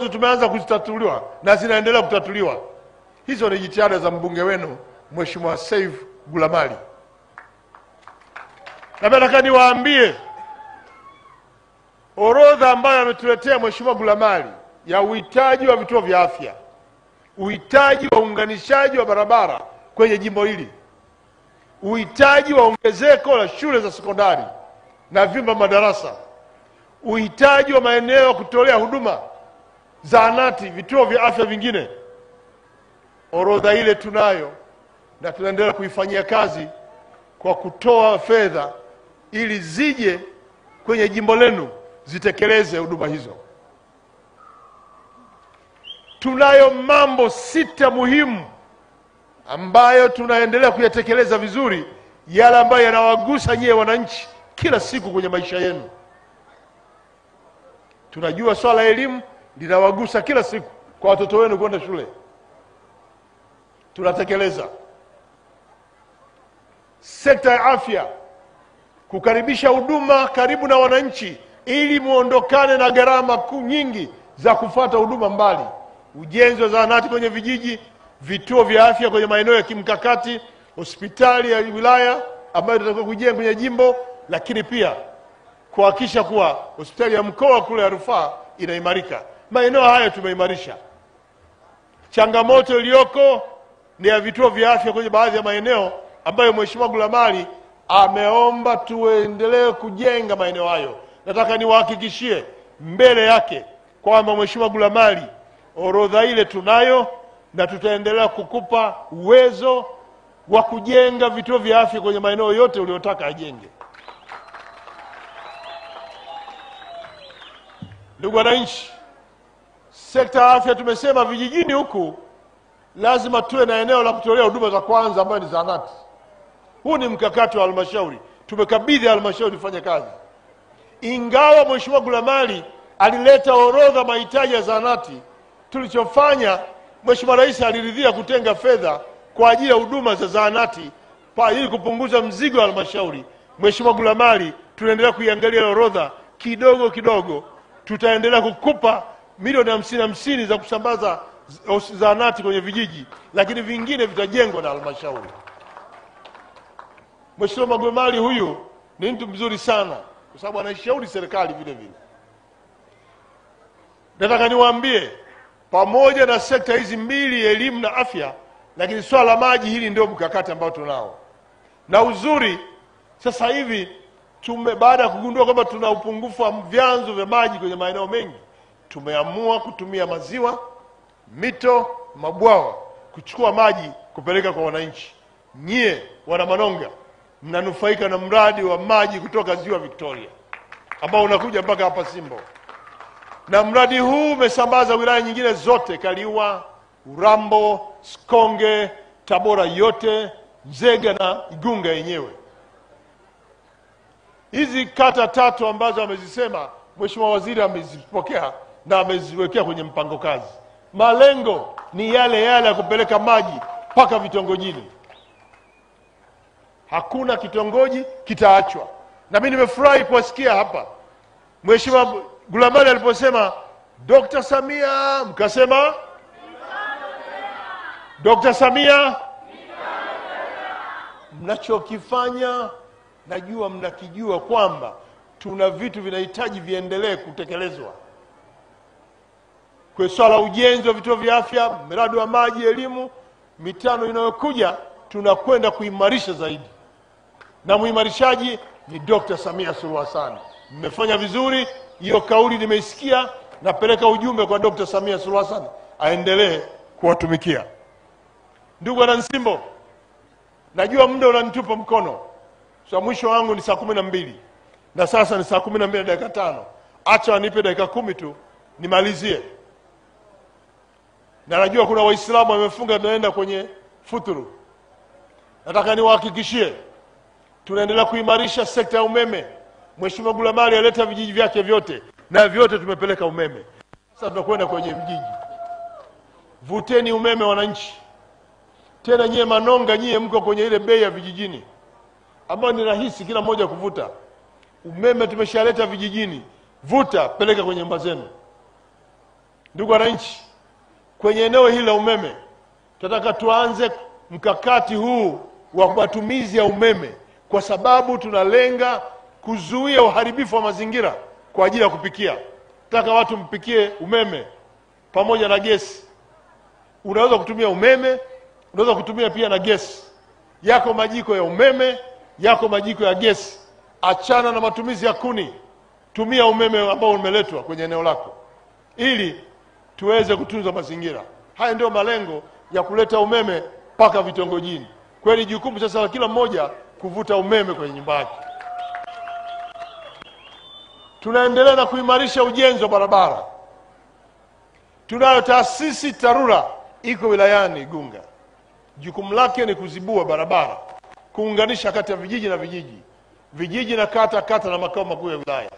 tumeanza kuzitatuliwa na zinaendelea kutatuliwa. Hizo ni jitihada za mbunge wenu Mheshimiwa Saif Gulamali. Na nataka niwaambie orodha ambayo ametuletea Mheshimiwa Gulamali ya uhitaji wa vituo vya afya, uhitaji wa uunganishaji wa barabara kwenye jimbo hili, uhitaji wa ongezeko la shule za sekondari na vyumba madarasa, uhitaji wa maeneo ya kutolea huduma, zahanati, vituo vya afya vingine. Orodha ile tunayo na tunaendelea kuifanyia kazi kwa kutoa fedha ili zije kwenye jimbo lenu zitekeleze huduma hizo. Tunayo mambo 6 muhimu ambayo tunaendelea kuyatekeleza vizuri, yale ambayo yanawagusa nyie wananchi kila siku kwenye maisha yenu. Tunajua swala la elimu linawagusa kila siku kwa watoto wenu kwenda shule. Tunatekeleza. Sekta ya afya, kukaribisha huduma karibu na wananchi ili muondokane na gharama nyingi za kufuata huduma mbali. Ujenzi wa zahanati kwenye vijiji, vituo vya afya kwenye maeneo ya kimkakati, hospitali ya wilaya ambayo tutakuwa kujenga kwenye jimbo, lakini pia kuhakikisha kuwa hospitali ya mkoa kule ya rufaa inaimarika. Maeneo haya tumeimarisha. Changamoto iliyoko ni ya vituo vya afya kwenye baadhi ya maeneo ambayo Mheshimiwa Gulamali ameomba tuendelee kujenga maeneo hayo. Nataka niwahakikishie mbele yake kwamba Mheshimiwa Gulamali, orodha ile tunayo na tutaendelea kukupa uwezo wa kujenga vituo vya afya kwenye maeneo yote uliyotaka ajenge. Ndugu wananchi, sekta ya afya tumesema vijijini huku lazima tuwe na eneo la kutolea huduma za kwanza ambayo ni zahanati. Huu ni mkakati wa halmashauri. Tumekabidhi halmashauri ifanye kazi. Ingawa Mheshimiwa Gulamali alileta orodha mahitaji ya zahanati, tulichofanya Mheshimiwa Rais aliridhia kutenga fedha kwa ajili ya huduma za zahanati ili kupunguza mzigo wa halmashauri. Mheshimiwa Gulamali, tunaendelea kuiangalia orodha kidogo kidogo. Tutaendelea kukupa milioni 50 za kusambaza zahanati kwenye vijiji, lakini vingine vitajengwa na halmashauri. Mheshimiwa Gulamali huyu ni mtu mzuri sana kwa sababu anaishauri serikali vile vile. Nataka niwaambie pamoja na sekta hizi mbili, elimu na afya, lakini swala la maji hili ndio mkakati ambao tunao. Na uzuri sasa hivi baada ya kugundua kwamba tuna upungufu wa vyanzo vya maji kwenye maeneo mengi, tumeamua kutumia maziwa, mito, mabwawa kuchukua maji kupeleka kwa wananchi. Nyie wana Manonga mnanufaika na mradi wa maji kutoka Ziwa Victoria ambao unakuja mpaka hapa Simbo. Na mradi huu umesambaza wilaya nyingine zote: Kaliua, Urambo, Sikonge, Tabora yote, Nzega na Igunga yenyewe. Hizi kata 3 ambazo amezisema Mheshimiwa Waziri amezipokea na ameziwekea kwenye mpango kazi. Malengo ni yale yale ya kupeleka maji mpaka vitongojini. Hakuna kitongoji kitaachwa. Na mimi nimefurahi kusikia hapa Mheshimiwa Gulamali aliposema Dr. Samia, mkasema Dr. Samia, mnachokifanya najua mnakijua kwamba tuna vitu vinahitaji viendelee kutekelezwa. Kwa swala ujenzi wa vituo vya afya, miradi wa maji, elimu, mitano inayokuja tunakwenda kuimarisha zaidi. Na muimarishaji ni Dr. Samia Suluhu Hassan. Mmefanya vizuri, hiyo kauli nimeisikia, napeleka ujumbe kwa Dr. Samia Suluhu Hassan aendelee kuwatumikia. Ndugu wana Nsimbo, najua muda unanitupa mkono. So mwisho wangu ni saa 12 na sasa ni saa 12:05. Acha anipe dakika 10 tu nimalizie. Na najua kuna Waislamu wamefunga tunaenda kwenye futuru. Nataka niwahakikishie tunaendelea kuimarisha sekta ya umeme. Mheshimiwa Gulamali aleta vijiji vyake vyote na vyote tumepeleka umeme. Sasa tunakwenda kwenye vijiji. Vuteni umeme wananchi. Tena nyie Manonga, nyie mko kwenye ile bei ya vijijini ambayo ni rahisi kila mmoja kuvuta. Umeme tumeshaleta vijijini. Vuta, peleka kwenye nyumba zenu. Ndugu wananchi, kwenye eneo hili la umeme tunataka tuanze mkakati huu wa matumizi ya umeme, kwa sababu tunalenga kuzuia uharibifu wa mazingira kwa ajili ya kupikia. Nataka watu mpikie umeme pamoja na gesi. Unaweza kutumia umeme, unaweza kutumia pia na gesi. Yako majiko ya umeme, yako majiko ya gesi. Achana na matumizi ya kuni. Tumia umeme ambao umeletwa kwenye eneo lako ili tuweze kutunza mazingira. Haya ndio malengo ya kuleta umeme mpaka vitongojini. Kweli jukumu sasa la kila mmoja kuvuta umeme kwenye nyumba yake. Tunaendelea na kuimarisha ujenzi wa barabara. Tunayo taasisi TARURA iko wilayani Igunga. Jukumu lake ni kuzibua barabara, kuunganisha kati ya vijiji na vijiji, vijiji na kata na makao makuu ya wilaya.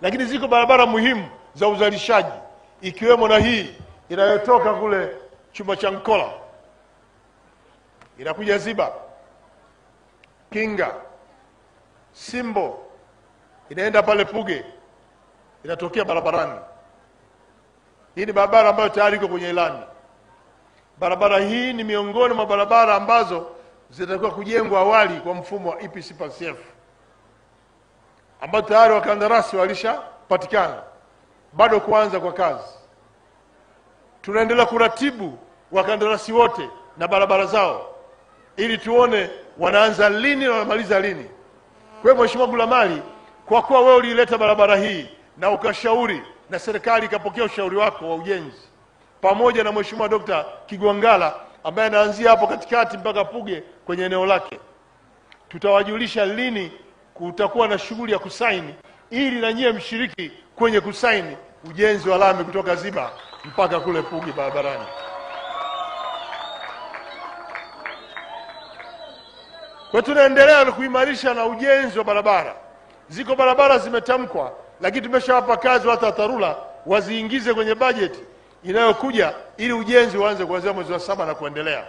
Lakini ziko barabara muhimu za uzalishaji, ikiwemo na hii inayotoka kule Chuma cha Nkola inakuja Ziba, Kinga, Simbo, inaenda pale Puge, inatokea barabarani. Hii ni barabara ambayo tayari iko kwenye ilani. Barabara hii ni miongoni mwa barabara ambazo zitakuwa kujengwa awali kwa mfumo wa EPC+F, ambao tayari wakandarasi walishapatikana, bado kuanza kwa kazi. Tunaendelea kuratibu wakandarasi wote na barabara zao ili tuone wanaanza lini na wanamaliza lini. Kwa hiyo Mheshimiwa Gulamali, kwa kuwa wewe ulileta barabara hii na ukashauri na serikali ikapokea ushauri wako wa ujenzi, pamoja na Mheshimiwa Dr. Kigwangala ambaye anaanzia hapo katikati mpaka Puge kwenye eneo lake, tutawajulisha lini kutakuwa na shughuli ya kusaini, ili na nyie mshiriki kwenye kusaini ujenzi wa lami kutoka Ziba mpaka kule Puge barabarani. Kwa tunaendelea kuimarisha na ujenzi wa barabara. Ziko barabara zimetamkwa, lakini tumeshawapa kazi hata TARURA waziingize kwenye bajeti inayokuja ili ujenzi uanze kuanzia mwezi wa 7 na kuendelea.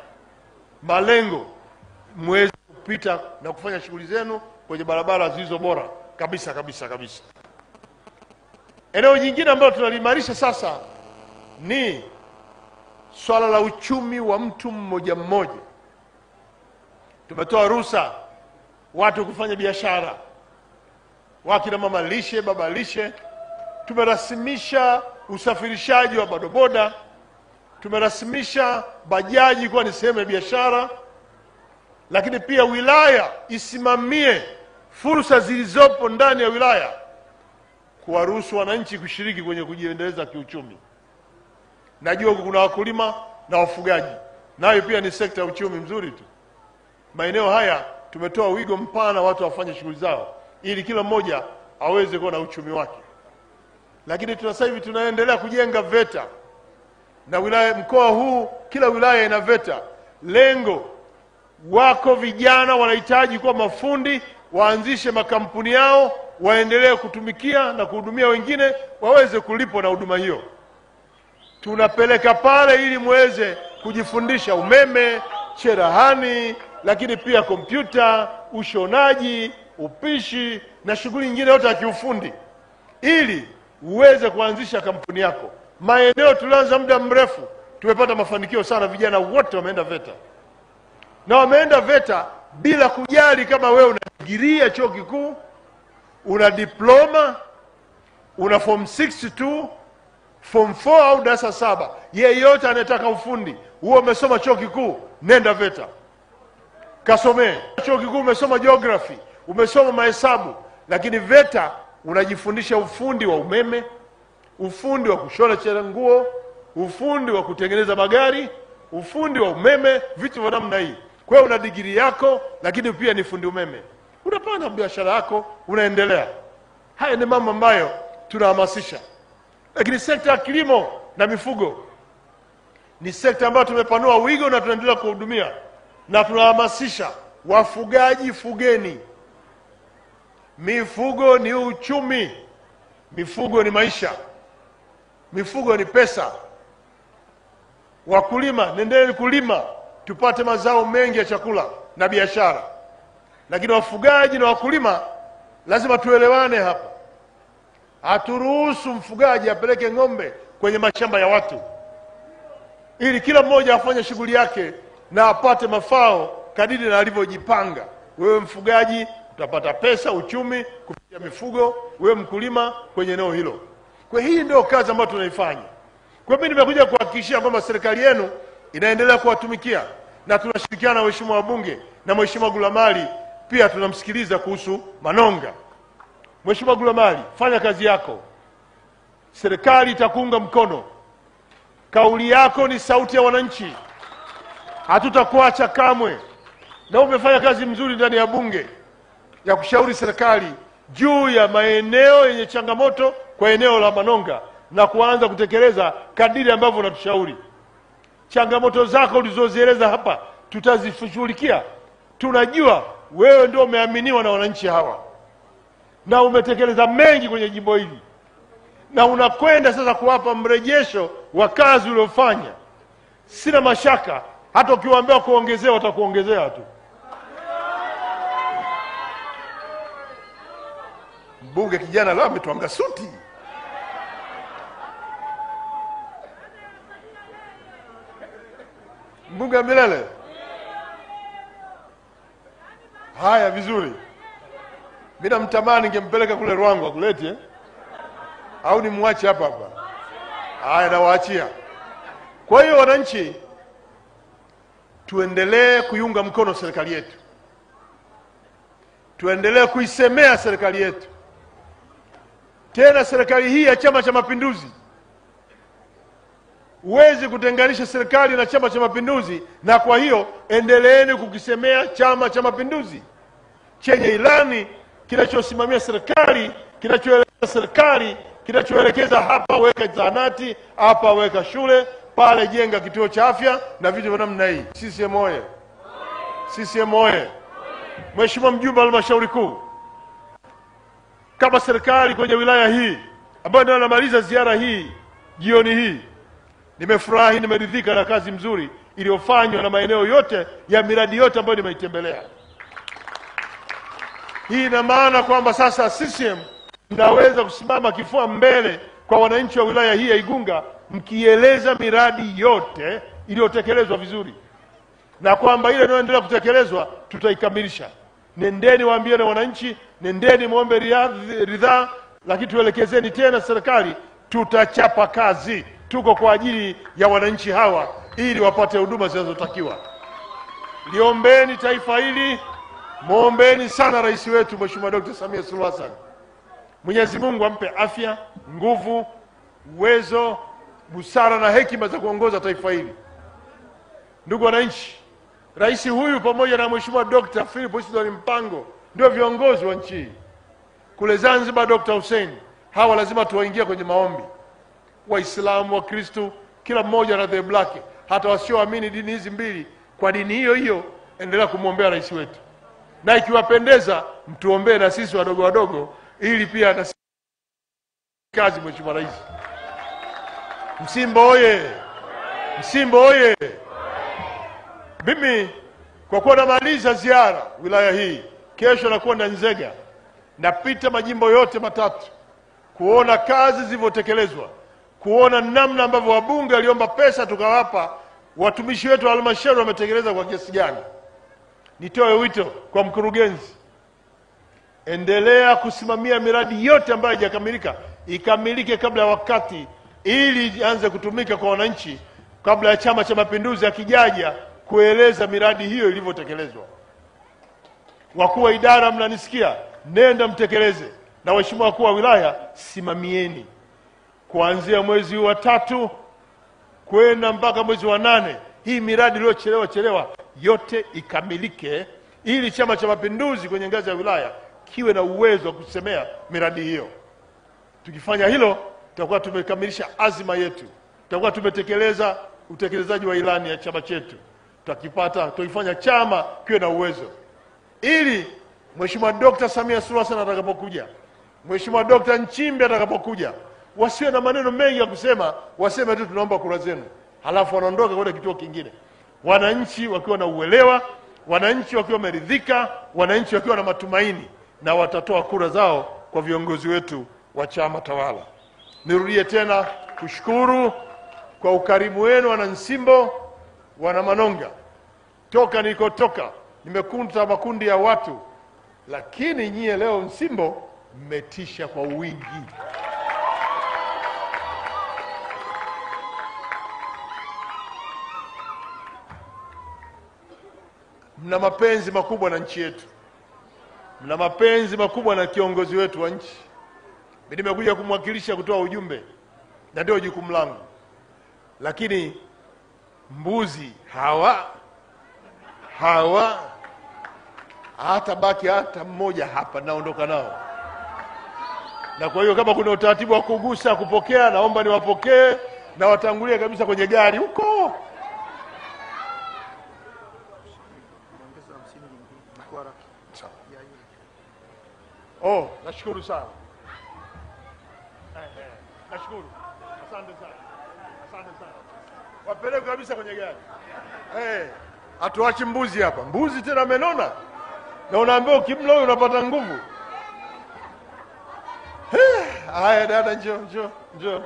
Malengo mwezi kupita na kufanya shughuli zenu kwenye barabara zilizo bora kabisa. Eneo jingine ambalo tunaliimarisha sasa ni swala la uchumi wa mtu mmoja mmoja. Tumetoa ruhusa watu kufanya biashara, wakina mama lishe, baba lishe. Tumerasimisha usafirishaji wa bodaboda, tumerasimisha bajaji kuwa ni sehemu ya biashara. Lakini pia wilaya isimamie fursa zilizopo ndani ya wilaya, kuwaruhusu wananchi kushiriki kwenye kujiendeleza kiuchumi. Najua kuna wakulima na wafugaji, nayo pia ni sekta ya uchumi mzuri tu. Maeneo haya tumetoa wigo mpana watu wafanye shughuli zao ili kila mmoja aweze kuwa na uchumi wake. Lakini sasa hivi tunaendelea kujenga VETA na wilaya, mkoa huu kila wilaya ina VETA. Lengo wako vijana wanahitaji kuwa mafundi, waanzishe makampuni yao, waendelee kutumikia na kuhudumia wengine, waweze kulipwa na huduma hiyo. Tunapeleka pale ili muweze kujifundisha umeme, cherehani, lakini pia kompyuta, ushonaji, upishi na shughuli nyingine yote ya kiufundi, ili uweze kuanzisha kampuni yako. Maeneo tulianza muda mrefu tumepata mafanikio sana, vijana wote wameenda VETA. Na wameenda VETA bila kujali kama wewe una degree ya chuo kikuu, una diploma, una form 6 tu, form 4 au darasa 7. Yeyote anataka ufundi, huo umesoma chuo kikuu, nenda VETA kasomee. Chuo kikuu umesoma geography, umesoma mahesabu, lakini VETA unajifundisha ufundi wa umeme, ufundi wa kushona cheranguo, ufundi wa kutengeneza magari, ufundi wa umeme, vitu vya namna hii. Kwa hiyo una degree yako, lakini pia ni fundi umeme, unapanda biashara yako, unaendelea. Haya ni mambo ambayo tunahamasisha. Lakini sekta ya kilimo na mifugo ni sekta ambayo tumepanua wigo na tunaendelea kuhudumia, na tunahamasisha wafugaji, fugeni. Mifugo ni uchumi, mifugo ni maisha, mifugo ni pesa. Wakulima, nendeni kulima tupate mazao mengi ya chakula na biashara. Lakini wafugaji na wakulima lazima tuelewane hapa. Haturuhusu mfugaji apeleke ng'ombe kwenye mashamba ya watu, ili kila mmoja afanye shughuli yake na apate mafao kadiri na alivyojipanga. Wewe mfugaji utapata pesa, uchumi kupitia mifugo, wewe mkulima kwenye eneo hilo. Kwa hii ndio kazi ambayo tunaifanya. Kwa mimi nimekuja kuhakikishia kwamba serikali yenu inaendelea kuwatumikia, na tunashirikiana na waheshimiwa wabunge na Mheshimiwa Gulamali pia tunamsikiliza kuhusu Manonga. Mheshimiwa Gulamali, fanya kazi yako. Serikali itakuunga mkono. Kauli yako ni sauti ya wananchi. Hatutakuacha kamwe. Na umefanya kazi mzuri ndani ya bunge ya kushauri serikali juu ya maeneo yenye changamoto kwa eneo la Manonga na kuanza kutekeleza kadiri ambavyo unatushauri. Changamoto zako ulizozieleza hapa tutazishughulikia. Tunajua wewe ndio umeaminiwa na wananchi hawa na umetekeleza mengi kwenye jimbo hili, na unakwenda sasa kuwapa mrejesho wa kazi uliofanya. Sina mashaka hata ukiwaambia kuongezea watakuongezea tu. Mbunge kijana leo ametuanga suti. Mbunge milele. Haya, vizuri. Mimi namtamani ningempeleka kule Ruangwa kulete au nimwache hapa hapa. Haya, nawaachia. Kwa hiyo wananchi, tuendelee kuiunga mkono serikali yetu. Tuendelee kuisemea serikali yetu. Tena serikali hii ya Chama cha Mapinduzi, huwezi kutenganisha serikali na Chama cha Mapinduzi, na kwa hiyo endeleeni kukisemea Chama cha Mapinduzi chenye ilani, kinachosimamia serikali, kinachoelekeza serikali, kinachoelekeza hapa weka zahanati, hapa weka shule, pale jenga kituo cha afya na vitu vya namna hii. CCM oye! CCM oye! Mheshimiwa mjumbe wa halmashauri kuu, kama serikali kwenye wilaya hii ambayo ndio namaliza ziara hii jioni hii, nimefurahi, nimeridhika na kazi nzuri iliyofanywa na maeneo yote ya miradi yote ambayo nimeitembelea. Hii ina maana kwamba sasa CCM mnaweza kusimama kifua mbele kwa wananchi wa wilaya hii ya Igunga mkieleza miradi yote iliyotekelezwa vizuri, na kwamba ile inayoendelea kutekelezwa tutaikamilisha. Nendeni waambie na wananchi, nendeni muombe ridhaa, lakini tuelekezeni tena serikali, tutachapa kazi. Tuko kwa ajili ya wananchi hawa ili wapate huduma zinazotakiwa. Liombeni taifa hili, muombeeni sana rais wetu Mheshimiwa Dr. Samia Suluhu Hassan. Mwenyezi Mungu ampe afya, nguvu, uwezo, busara na hekima za kuongoza taifa hili. Ndugu wananchi, rais huyu pamoja na Mheshimiwa Dr. Philip Isdor Mpango ndio viongozi wa nchi. Kule Zanzibar Dr. Hussein, hawa lazima tuwaingie kwenye maombi. Waislamu, wa Kristo, kila mmoja na dhehebu lake, hata wasioamini dini hizi mbili, kwa dini hiyo hiyo endelea kumwombea rais wetu. Na ikiwapendeza mtuombee na sisi wadogo wadogo, ili pia na kazi. Mheshimiwa Rais. Msimbo oye! Msimbo oye! Mimi kwa kuwa namaliza ziara wilaya hii, kesho nakwenda Nzega, napita majimbo yote matatu kuona kazi zilivyotekelezwa, kuona namna ambavyo wabunge waliomba pesa tukawapa, watumishi wetu wa halmashauri wametekeleza kwa kiasi gani. Nitoe wito kwa mkurugenzi, endelea kusimamia miradi yote ambayo haijakamilika ikamilike kabla ya wakati, ili ianze kutumika kwa wananchi kabla ya Chama cha Mapinduzi akijaja kueleza miradi hiyo ilivyotekelezwa. Wakuu wa idara, mnanisikia, nenda mtekeleze. Na waheshimiwa wakuu wa wilaya, simamieni kuanzia mwezi wa 3 kwenda mpaka mwezi wa 8, hii miradi iliyochelewa yote ikamilike, ili Chama cha Mapinduzi kwenye ngazi ya wilaya kiwe na uwezo wa kusemea miradi hiyo. Tukifanya hilo, tutakuwa tumekamilisha azima yetu, tutakuwa tumetekeleza utekelezaji wa ilani ya chama chetu. Tuifanya chama kiwe na uwezo, ili Mheshimiwa Dr. Samia Suluhu Hassan atakapokuja, Mheshimiwa Dr. Nchimbi atakapokuja, wasiwe na maneno mengi ya kusema, waseme tu tunaomba kura zenu, halafu wanaondoka kwenda kituo kingine. Wananchi wakiwa na uelewa, wananchi wakiwa wameridhika, wananchi wakiwa na matumaini, na watatoa kura zao kwa viongozi wetu wa chama tawala. Nirudie tena, kushukuru kwa ukarimu wenu wana Nsimbo, wana Manonga. Toka nilikotoka nimekuta makundi ya watu, lakini nyie leo Nsimbo mmetisha kwa wingi. Mna mapenzi makubwa na nchi yetu, mna mapenzi makubwa na kiongozi wetu wa nchi. Mimi nimekuja kumwakilisha kutoa ujumbe, na ndio jukumu langu. Lakini mbuzi hawa hata baki hata mmoja hapa, naondoka nao. Na kwa hiyo kama kuna utaratibu wa kugusa kupokea, naomba niwapokee na watangulie kabisa kwenye gari huko. Oh, nashukuru sana. Nashukuru. Asante sana. Asante sana. Wapeleke kabisa kwenye gari. Hatuachi mbuzi hapa. Mbuzi tena amenona. Na unaambiwa ukimla huyo unapata nguvu. Haya dada, njoo.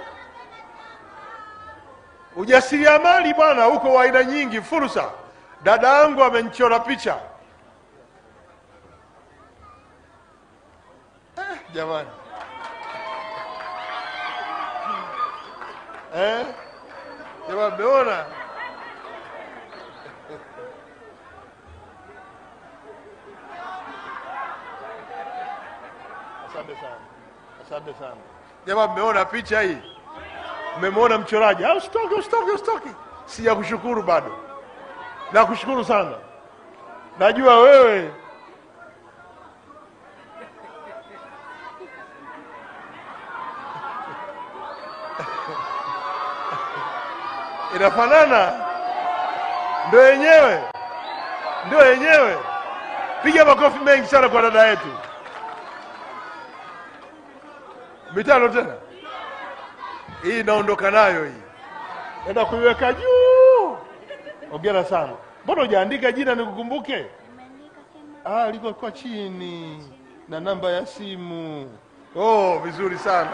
Ujasiriamali bwana huko wa aina nyingi, fursa. Dada yangu amenichora picha. Jamani. Jamani, meona? Asante sana. Jamani, meona picha hii? Mmemwona mchoraji? Usitoke. Sija kushukuru bado. Na kushukuru sana. Najua wewe inafanana, ndio yenyewe. Piga makofi mengi sana kwa dada yetu. Mitano tena. Hii naondoka nayo hii. Nenda kuiweka juu. Hongera sana. Mbona hujaandika jina nikukumbuke? Nimeandika liko kwa chini na namba ya simu. Oh, vizuri sana.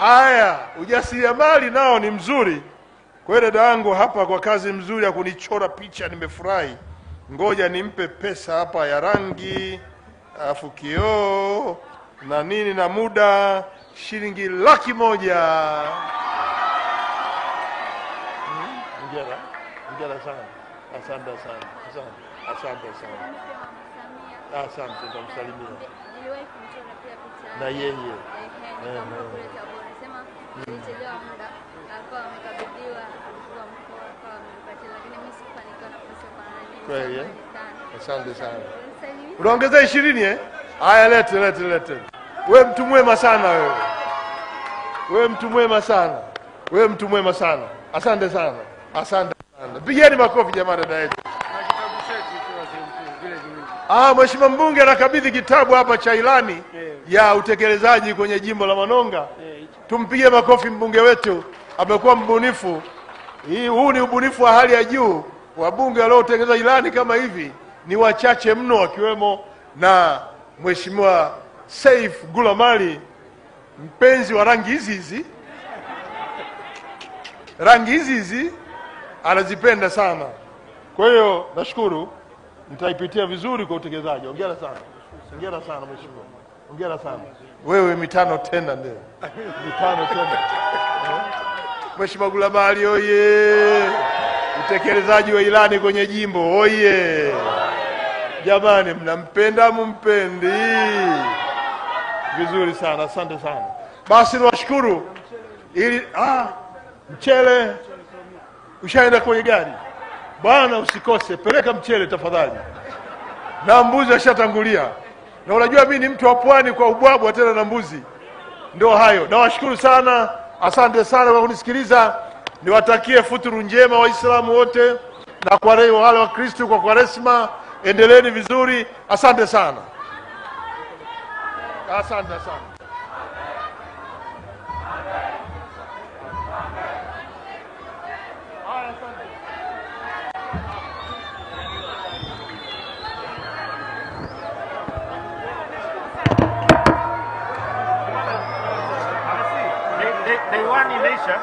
Haya, ujasiriamali nao ni mzuri. Kwa hiyo dada yangu hapa kwa kazi mzuri ya kunichora picha nimefurahi. Ngoja nimpe pesa hapa ya rangi, afu kioo na nini na muda, shilingi 100,000. Hongera sana. Asante sana. Asante, tutamsalimia. Niliwahi kumchora pia picha. Na yeye. Anasema nilichelewa muda, akawa amekabidhiwa kwa mkoa, akawa amepatia, lakini mimi sikufanikiwa nafasi kwa nani. Kweli. Asante sana. Unaongeza 20 Haya, lete. Wewe mtu mwema sana wewe. Wewe mtu mwema sana. Asante sana. Pigeni makofi jamani dada yetu. Mheshimiwa mbunge anakabidhi kitabu hapa cha ilani ya utekelezaji kwenye jimbo la Manonga. Tumpige makofi mbunge wetu, amekuwa mbunifu. Huu ni ubunifu wa hali ya juu. Wabunge waliotengeneza ilani kama hivi ni wachache mno, akiwemo na Mheshimiwa Saif Gulamali, mpenzi wa rangi hizi anazipenda sana. Kwa hiyo nashukuru, nitaipitia vizuri kwa utekelezaji. Hongera sana mheshimiwa. Hongera sana. Wewe mitano tena ndio. Mheshimiwa Gulamali oye. Utekelezaji wa ilani kwenye jimbo oye. Jamani, mnampenda mumpendi? Vizuri sana, asante sana. Basi niwashukuru. Mchele ushaenda kwenye gari. Bwana usikose, peleka mchele tafadhali. Na mbuzi ashatangulia. Na unajua mimi ni mtu wa pwani kwa ubwabwa tena na mbuzi. Ndio hayo. Nawashukuru sana. Asante sana kwa kunisikiliza. Niwatakie futuru njema Waislamu wote na kwa wale wa Kristo kwa Kwaresma. Endeleeni vizuri. Asante sana. Asante sana. Day one imeisha.